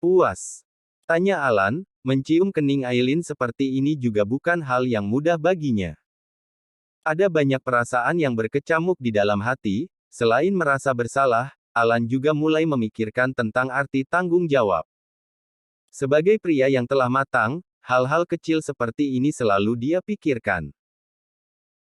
Puas? Tanya Alan, mencium kening Aileen seperti ini juga bukan hal yang mudah baginya. Ada banyak perasaan yang berkecamuk di dalam hati, selain merasa bersalah, Alan juga mulai memikirkan tentang arti tanggung jawab. Sebagai pria yang telah matang, hal-hal kecil seperti ini selalu dia pikirkan.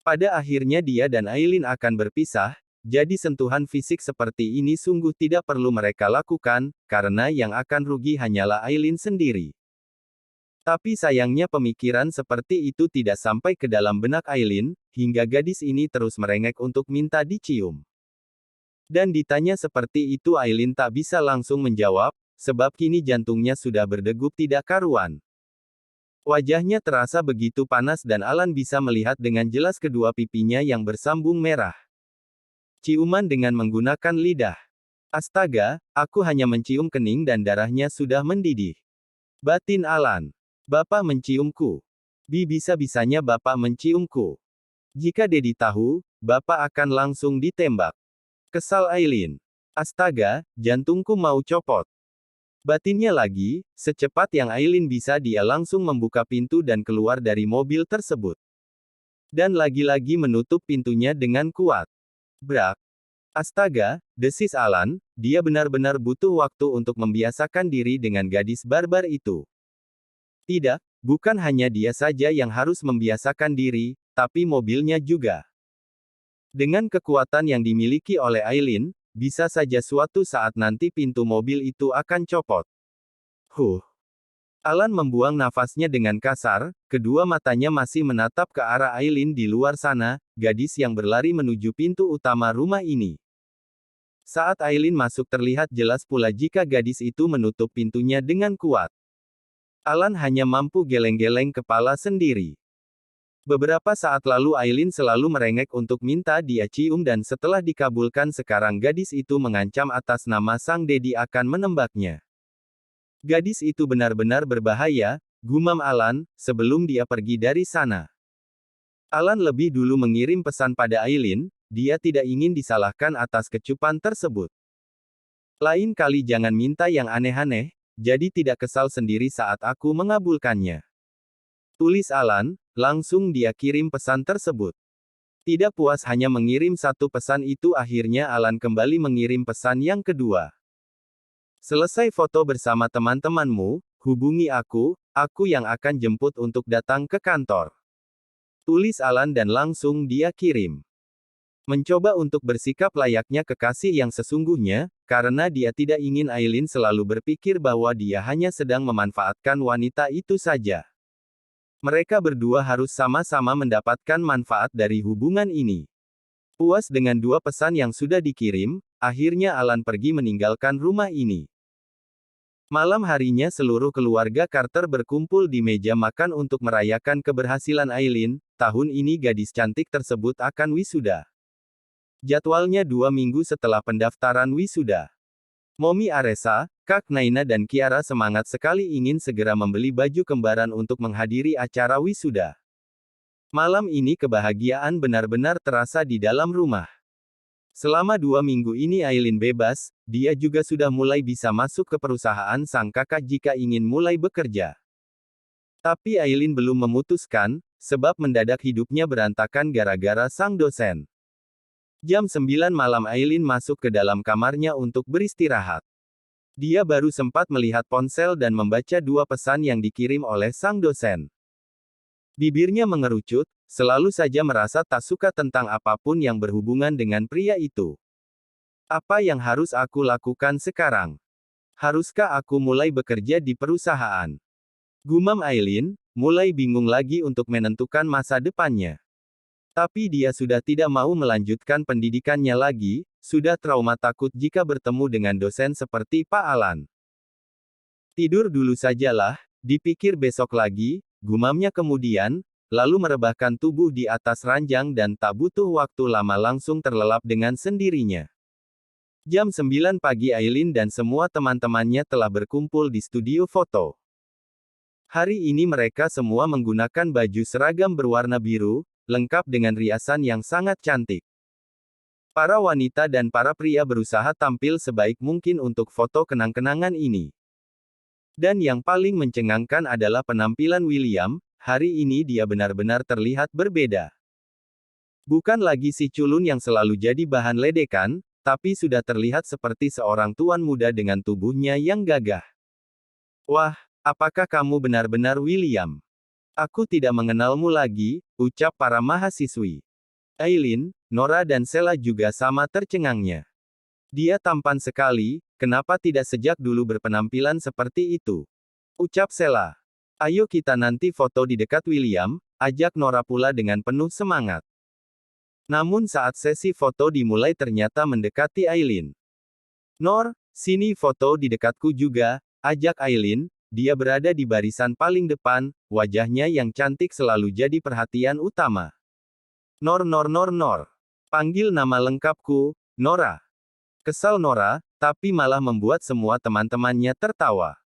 Pada akhirnya dia dan Aileen akan berpisah, jadi sentuhan fisik seperti ini sungguh tidak perlu mereka lakukan, karena yang akan rugi hanyalah Aileen sendiri. Tapi sayangnya pemikiran seperti itu tidak sampai ke dalam benak Aileen, hingga gadis ini terus merengek untuk minta dicium. Dan ditanya seperti itu Aileen tak bisa langsung menjawab, sebab kini jantungnya sudah berdegup tidak karuan. Wajahnya terasa begitu panas dan Alan bisa melihat dengan jelas kedua pipinya yang bersambung merah. Ciuman dengan menggunakan lidah. Astaga, aku hanya mencium kening dan darahnya sudah mendidih. Batin Alan. Bapak menciumku. Bisa-bisanya Bapak menciumku. Jika Dedi tahu, Bapak akan langsung ditembak. Kesal Aileen. Astaga, jantungku mau copot. Batinnya lagi, secepat yang Aileen bisa dia langsung membuka pintu dan keluar dari mobil tersebut. Dan lagi-lagi menutup pintunya dengan kuat. Brak. Astaga, desis Alan, dia benar-benar butuh waktu untuk membiasakan diri dengan gadis barbar itu. Tidak, bukan hanya dia saja yang harus membiasakan diri, tapi mobilnya juga. Dengan kekuatan yang dimiliki oleh Aileen, bisa saja suatu saat nanti pintu mobil itu akan copot. Alan membuang nafasnya dengan kasar, kedua matanya masih menatap ke arah Aileen di luar sana, gadis yang berlari menuju pintu utama rumah ini. Saat Aileen masuk terlihat jelas pula jika gadis itu menutup pintunya dengan kuat. Alan hanya mampu geleng-geleng kepala sendiri. Beberapa saat lalu Aileen selalu merengek untuk minta dia cium dan setelah dikabulkan sekarang gadis itu mengancam atas nama sang Dedi akan menembaknya. Gadis itu benar-benar berbahaya, gumam Alan, sebelum dia pergi dari sana. Alan lebih dulu mengirim pesan pada Aileen, dia tidak ingin disalahkan atas kecupan tersebut. Lain kali jangan minta yang aneh-aneh, jadi tidak kesal sendiri saat aku mengabulkannya. Tulis Alan, langsung dia kirim pesan tersebut. Tidak puas hanya mengirim satu pesan itu akhirnya Alan kembali mengirim pesan yang kedua. Selesai foto bersama teman-temanmu, hubungi aku yang akan jemput untuk datang ke kantor. Tulis Alan dan langsung dia kirim. Mencoba untuk bersikap layaknya kekasih yang sesungguhnya, karena dia tidak ingin Aileen selalu berpikir bahwa dia hanya sedang memanfaatkan wanita itu saja. Mereka berdua harus sama-sama mendapatkan manfaat dari hubungan ini. Puas dengan dua pesan yang sudah dikirim, akhirnya Alan pergi meninggalkan rumah ini. Malam harinya seluruh keluarga Carter berkumpul di meja makan untuk merayakan keberhasilan Aileen, tahun ini gadis cantik tersebut akan wisuda. Jadwalnya 2 minggu setelah pendaftaran wisuda. Mommy Aresa, Kak Naina dan Kiara semangat sekali ingin segera membeli baju kembaran untuk menghadiri acara wisuda. Malam ini kebahagiaan benar-benar terasa di dalam rumah. Selama 2 minggu ini Aileen bebas, dia juga sudah mulai bisa masuk ke perusahaan sang kakak jika ingin mulai bekerja. Tapi Aileen belum memutuskan, sebab mendadak hidupnya berantakan gara-gara sang dosen. Jam 9 malam Aileen masuk ke dalam kamarnya untuk beristirahat. Dia baru sempat melihat ponsel dan membaca dua pesan yang dikirim oleh sang dosen. Bibirnya mengerucut, selalu saja merasa tak suka tentang apapun yang berhubungan dengan pria itu. Apa yang harus aku lakukan sekarang? Haruskah aku mulai bekerja di perusahaan? Gumam Aileen, mulai bingung lagi untuk menentukan masa depannya. Tapi dia sudah tidak mau melanjutkan pendidikannya lagi, sudah trauma takut jika bertemu dengan dosen seperti Pak Alan. Tidur dulu sajalah, dipikir besok lagi, gumamnya kemudian, lalu merebahkan tubuh di atas ranjang dan tak butuh waktu lama langsung terlelap dengan sendirinya. Jam 9 pagi Aileen dan semua teman-temannya telah berkumpul di studio foto. Hari ini mereka semua menggunakan baju seragam berwarna biru, lengkap dengan riasan yang sangat cantik. Para wanita dan para pria berusaha tampil sebaik mungkin untuk foto kenang-kenangan ini. Dan yang paling mencengangkan adalah penampilan William, hari ini dia benar-benar terlihat berbeda. Bukan lagi si culun yang selalu jadi bahan ledekan, tapi sudah terlihat seperti seorang tuan muda dengan tubuhnya yang gagah. Wah, apakah kamu benar-benar William? Aku tidak mengenalmu lagi, ucap para mahasiswi. Aileen, Nora dan Sheila juga sama tercengangnya. Dia tampan sekali, kenapa tidak sejak dulu berpenampilan seperti itu? Ucap Sheila. Ayo kita nanti foto di dekat William, ajak Nora pula dengan penuh semangat. Namun saat sesi foto dimulai ternyata mendekati Aileen. Nor, sini foto di dekatku juga, ajak Aileen, dia berada di barisan paling depan, wajahnya yang cantik selalu jadi perhatian utama. Nor. Panggil nama lengkapku, Nora. Kesal Nora, tapi malah membuat semua teman-temannya tertawa.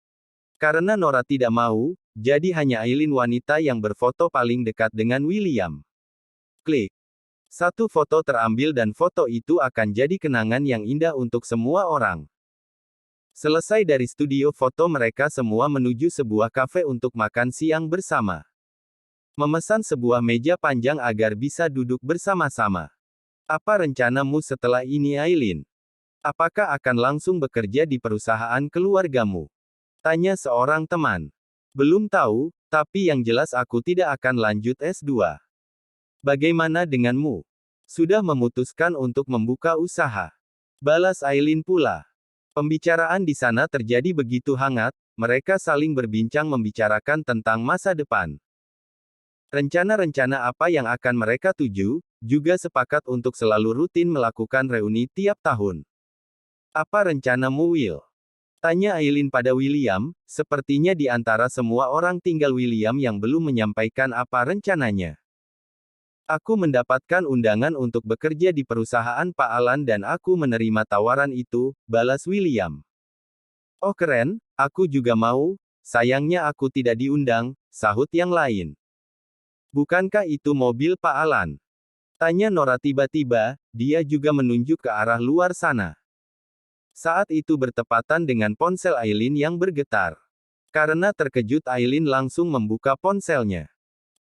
Karena Nora tidak mau, jadi hanya Aileen wanita yang berfoto paling dekat dengan William. Klik. Satu foto terambil dan foto itu akan jadi kenangan yang indah untuk semua orang. Selesai dari studio foto mereka semua menuju sebuah kafe untuk makan siang bersama. Memesan sebuah meja panjang agar bisa duduk bersama-sama. Apa rencanamu setelah ini Aileen? Apakah akan langsung bekerja di perusahaan keluargamu? Tanya seorang teman. Belum tahu, tapi yang jelas aku tidak akan lanjut S2. Bagaimana denganmu? Sudah memutuskan untuk membuka usaha. Balas Aileen pula. Pembicaraan di sana terjadi begitu hangat, mereka saling berbincang membicarakan tentang masa depan. Rencana-rencana apa yang akan mereka tuju, juga sepakat untuk selalu rutin melakukan reuni tiap tahun. Apa rencanamu Will? Tanya Aileen pada William, sepertinya di antara semua orang tinggal William yang belum menyampaikan apa rencananya. Aku mendapatkan undangan untuk bekerja di perusahaan Pak Alan dan aku menerima tawaran itu, balas William. Oh keren, aku juga mau, sayangnya aku tidak diundang, sahut yang lain. Bukankah itu mobil Pak Alan? Tanya Nora tiba-tiba, dia juga menunjuk ke arah luar sana. Saat itu bertepatan dengan ponsel Aileen yang bergetar. Karena terkejut Aileen langsung membuka ponselnya.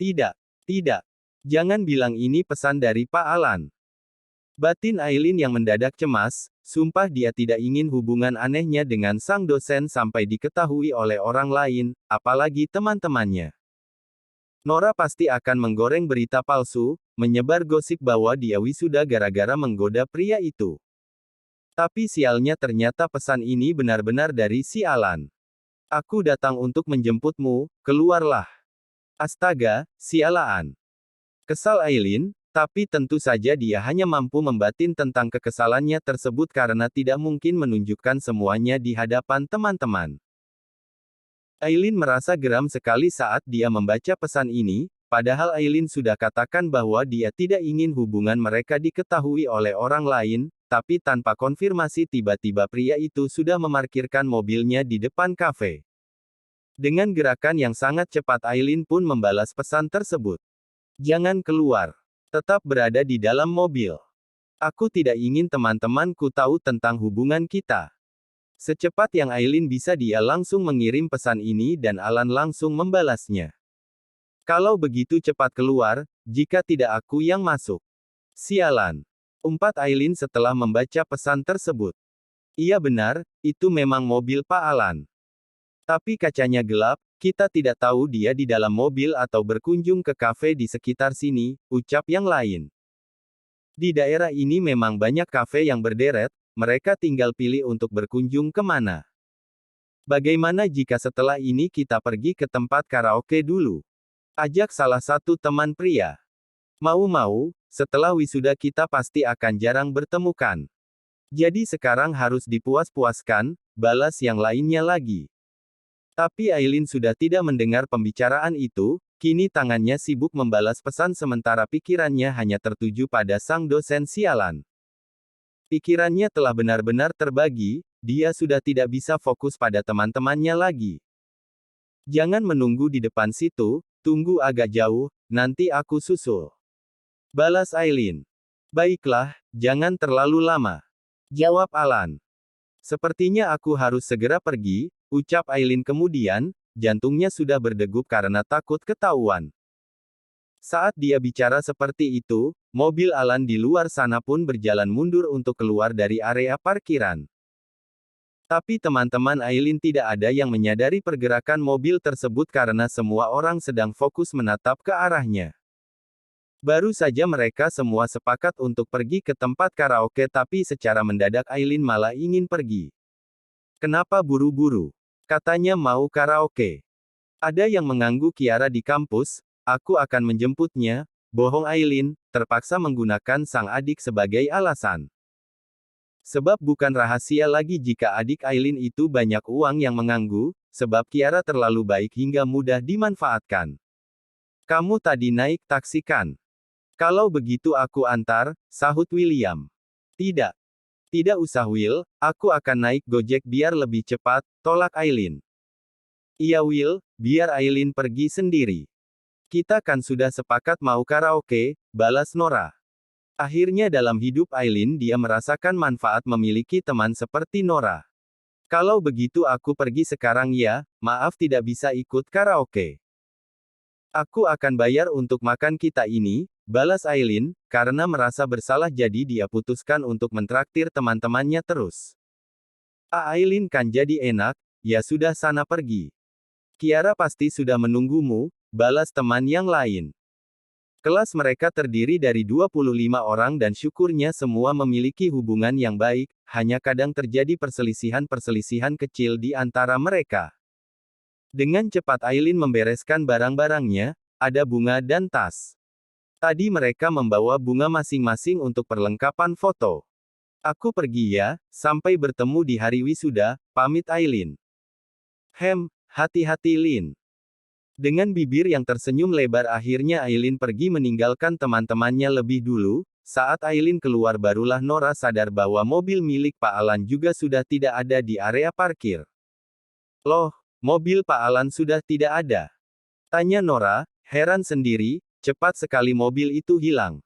Tidak. Jangan bilang ini pesan dari Pak Alan. Batin Aileen yang mendadak cemas, sumpah dia tidak ingin hubungan anehnya dengan sang dosen sampai diketahui oleh orang lain, apalagi teman-temannya. Nora pasti akan menggoreng berita palsu, menyebar gosip bahwa dia wisuda gara-gara menggoda pria itu. Tapi sialnya ternyata pesan ini benar-benar dari si Alan. Aku datang untuk menjemputmu, keluarlah. Astaga, sialaan. Kesal Aileen, tapi tentu saja dia hanya mampu membatin tentang kekesalannya tersebut karena tidak mungkin menunjukkan semuanya di hadapan teman-teman. Aileen merasa geram sekali saat dia membaca pesan ini, padahal Aileen sudah katakan bahwa dia tidak ingin hubungan mereka diketahui oleh orang lain, tapi tanpa konfirmasi tiba-tiba pria itu sudah memarkirkan mobilnya di depan kafe. Dengan gerakan yang sangat cepat Aileen pun membalas pesan tersebut. Jangan keluar. Tetap berada di dalam mobil. Aku tidak ingin teman-temanku tahu tentang hubungan kita. Secepat yang Aileen bisa dia langsung mengirim pesan ini dan Alan langsung membalasnya. Kalau begitu cepat keluar, jika tidak aku yang masuk. Sialan. Umpat Aileen setelah membaca pesan tersebut. Iya benar, itu memang mobil Pak Alan. Tapi kacanya gelap, kita tidak tahu dia di dalam mobil atau berkunjung ke kafe di sekitar sini, ucap yang lain. Di daerah ini memang banyak kafe yang berderet, mereka tinggal pilih untuk berkunjung kemana. Bagaimana jika setelah ini kita pergi ke tempat karaoke dulu? Ajak salah satu teman pria. Mau-mau, setelah wisuda kita pasti akan jarang bertemu kan. Jadi sekarang harus dipuas-puaskan, balas yang lainnya lagi. Tapi Aileen sudah tidak mendengar pembicaraan itu, kini tangannya sibuk membalas pesan sementara pikirannya hanya tertuju pada sang dosen sialan. Pikirannya telah benar-benar terbagi, dia sudah tidak bisa fokus pada teman-temannya lagi. Jangan menunggu di depan situ, tunggu agak jauh, nanti aku susul. Balas Aileen. Baiklah, jangan terlalu lama. Jawab Alan. Sepertinya aku harus segera pergi, ucap Aileen kemudian, jantungnya sudah berdegup karena takut ketahuan. Saat dia bicara seperti itu, mobil Alan di luar sana pun berjalan mundur untuk keluar dari area parkiran. Tapi teman-teman Aileen tidak ada yang menyadari pergerakan mobil tersebut karena semua orang sedang fokus menatap ke arahnya. Baru saja mereka semua sepakat untuk pergi ke tempat karaoke tapi secara mendadak Aileen malah ingin pergi. Kenapa buru-buru? Katanya mau karaoke. Ada yang mengganggu Kiara di kampus, aku akan menjemputnya, bohong Aileen, terpaksa menggunakan sang adik sebagai alasan. Sebab bukan rahasia lagi jika adik Aileen itu banyak uang yang mengganggu, sebab Kiara terlalu baik hingga mudah dimanfaatkan. Kamu tadi naik taksi kan? Kalau begitu aku antar, sahut William. Tidak. Tidak usah Will, aku akan naik Gojek biar lebih cepat, tolak Aileen. Iya Will, biar Aileen pergi sendiri. Kita kan sudah sepakat mau karaoke, balas Nora. Akhirnya dalam hidup Aileen dia merasakan manfaat memiliki teman seperti Nora. Kalau begitu aku pergi sekarang ya, maaf tidak bisa ikut karaoke. Aku akan bayar untuk makan kita ini, balas Aileen, karena merasa bersalah jadi dia putuskan untuk mentraktir teman-temannya terus. Aileen kan jadi enak, ya sudah sana pergi. Kiara pasti sudah menunggumu, balas teman yang lain. Kelas mereka terdiri dari 25 orang dan syukurnya semua memiliki hubungan yang baik, hanya kadang terjadi perselisihan-perselisihan kecil di antara mereka. Dengan cepat Aileen membereskan barang-barangnya, ada bunga dan tas. Tadi mereka membawa bunga masing-masing untuk perlengkapan foto. Aku pergi ya, sampai bertemu di hari wisuda, pamit Aileen. Hati-hati Lin. Dengan bibir yang tersenyum lebar akhirnya Aileen pergi meninggalkan teman-temannya lebih dulu, saat Aileen keluar barulah Nora sadar bahwa mobil milik Pak Alan juga sudah tidak ada di area parkir. Loh, mobil Pak Alan sudah tidak ada? Tanya Nora, heran sendiri, cepat sekali mobil itu hilang.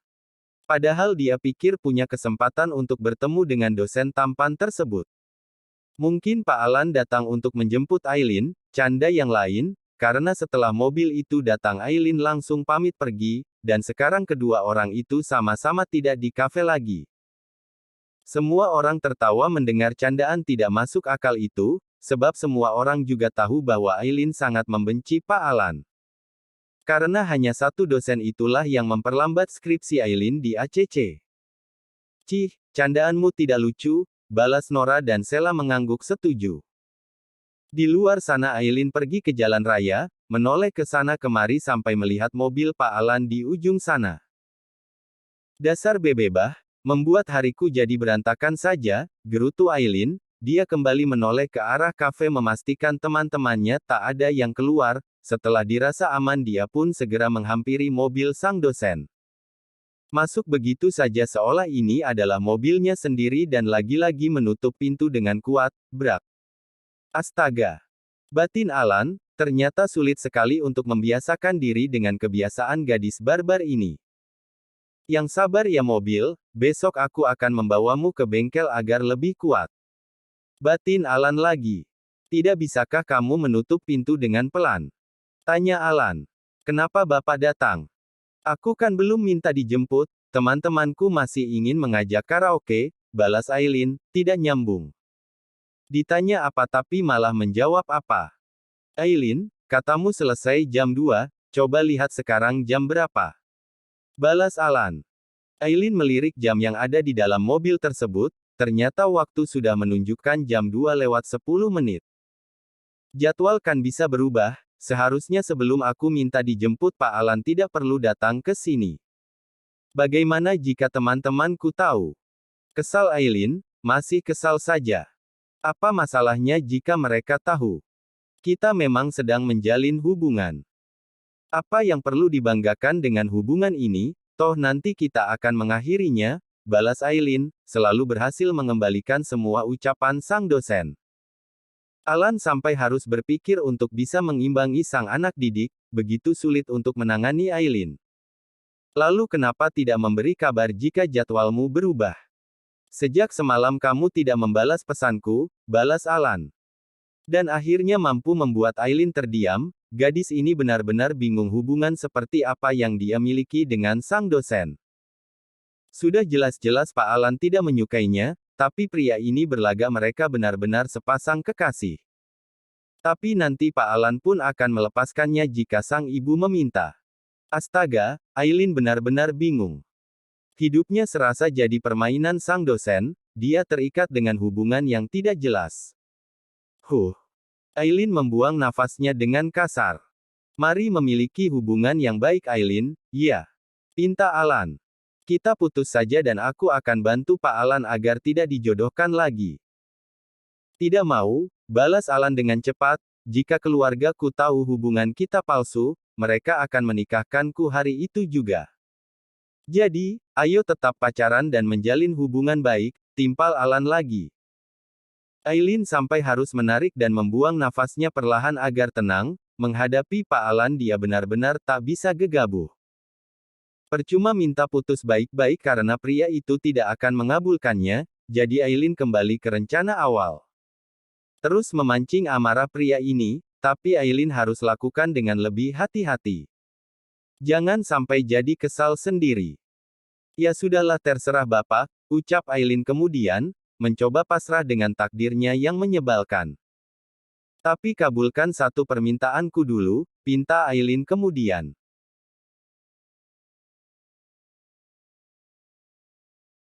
Padahal dia pikir punya kesempatan untuk bertemu dengan dosen tampan tersebut. Mungkin Pak Alan datang untuk menjemput Aileen, canda yang lain, karena setelah mobil itu datang Aileen langsung pamit pergi, dan sekarang kedua orang itu sama-sama tidak di kafe lagi. Semua orang tertawa mendengar candaan tidak masuk akal itu, sebab semua orang juga tahu bahwa Aileen sangat membenci Pak Alan. Karena hanya satu dosen itulah yang memperlambat skripsi Aileen di ACC. Cih, candaanmu tidak lucu, balas Nora dan Sheila mengangguk setuju. Di luar sana Aileen pergi ke jalan raya, menoleh ke sana kemari sampai melihat mobil Pak Alan di ujung sana. Dasar bebebah, membuat hariku jadi berantakan saja, gerutu Aileen. Dia kembali menoleh ke arah kafe memastikan teman-temannya tak ada yang keluar, setelah dirasa aman dia pun segera menghampiri mobil sang dosen. Masuk begitu saja seolah ini adalah mobilnya sendiri dan lagi-lagi menutup pintu dengan kuat, brak. Astaga! Batin Alan, ternyata sulit sekali untuk membiasakan diri dengan kebiasaan gadis barbar ini. Yang sabar ya mobil, besok aku akan membawamu ke bengkel agar lebih kuat. Batin Alan lagi. Tidak bisakah kamu menutup pintu dengan pelan? Tanya Alan. Kenapa Bapak datang? Aku kan belum minta dijemput, teman-temanku masih ingin mengajak karaoke, balas Aileen, tidak nyambung. Ditanya apa tapi malah menjawab apa. Aileen, katamu selesai jam 2, coba lihat sekarang jam berapa. Balas Alan. Aileen melirik jam yang ada di dalam mobil tersebut, ternyata waktu sudah menunjukkan jam 2 lewat 10 menit. Jadwal kan bisa berubah, seharusnya sebelum aku minta dijemput Pak Alan tidak perlu datang ke sini. Bagaimana jika teman-temanku tahu? Kesal Aileen, masih kesal saja. Apa masalahnya jika mereka tahu? Kita memang sedang menjalin hubungan. Apa yang perlu dibanggakan dengan hubungan ini, toh nanti kita akan mengakhirinya, balas Aileen, selalu berhasil mengembalikan semua ucapan sang dosen. Alan sampai harus berpikir untuk bisa mengimbangi sang anak didik, begitu sulit untuk menangani Aileen. Lalu kenapa tidak memberi kabar jika jadwalmu berubah? Sejak semalam kamu tidak membalas pesanku, balas Alan. Dan akhirnya mampu membuat Aileen terdiam. Gadis ini benar-benar bingung hubungan seperti apa yang dia miliki dengan sang dosen. Sudah jelas-jelas Pak Alan tidak menyukainya, tapi pria ini berlagak mereka benar-benar sepasang kekasih. Tapi nanti Pak Alan pun akan melepaskannya jika sang ibu meminta. Astaga, Aileen benar-benar bingung. Hidupnya serasa jadi permainan sang dosen, dia terikat dengan hubungan yang tidak jelas. Aileen membuang nafasnya dengan kasar. Mari memiliki hubungan yang baik Aileen, ya. Pinta Alan. Kita putus saja dan aku akan bantu Pak Alan agar tidak dijodohkan lagi. Tidak mau, balas Alan dengan cepat, jika keluargaku tahu hubungan kita palsu, mereka akan menikahkanku hari itu juga. Jadi, ayo tetap pacaran dan menjalin hubungan baik, timpal Alan lagi. Aileen sampai harus menarik dan membuang nafasnya perlahan agar tenang, menghadapi Pak Alan dia benar-benar tak bisa gegabah. Percuma minta putus baik-baik karena pria itu tidak akan mengabulkannya, jadi Aileen kembali ke rencana awal. Terus memancing amarah pria ini, tapi Aileen harus lakukan dengan lebih hati-hati. Jangan sampai jadi kesal sendiri. Ya sudahlah terserah Bapak, ucap Aileen kemudian, mencoba pasrah dengan takdirnya yang menyebalkan. Tapi kabulkan satu permintaanku dulu, pinta Aileen kemudian.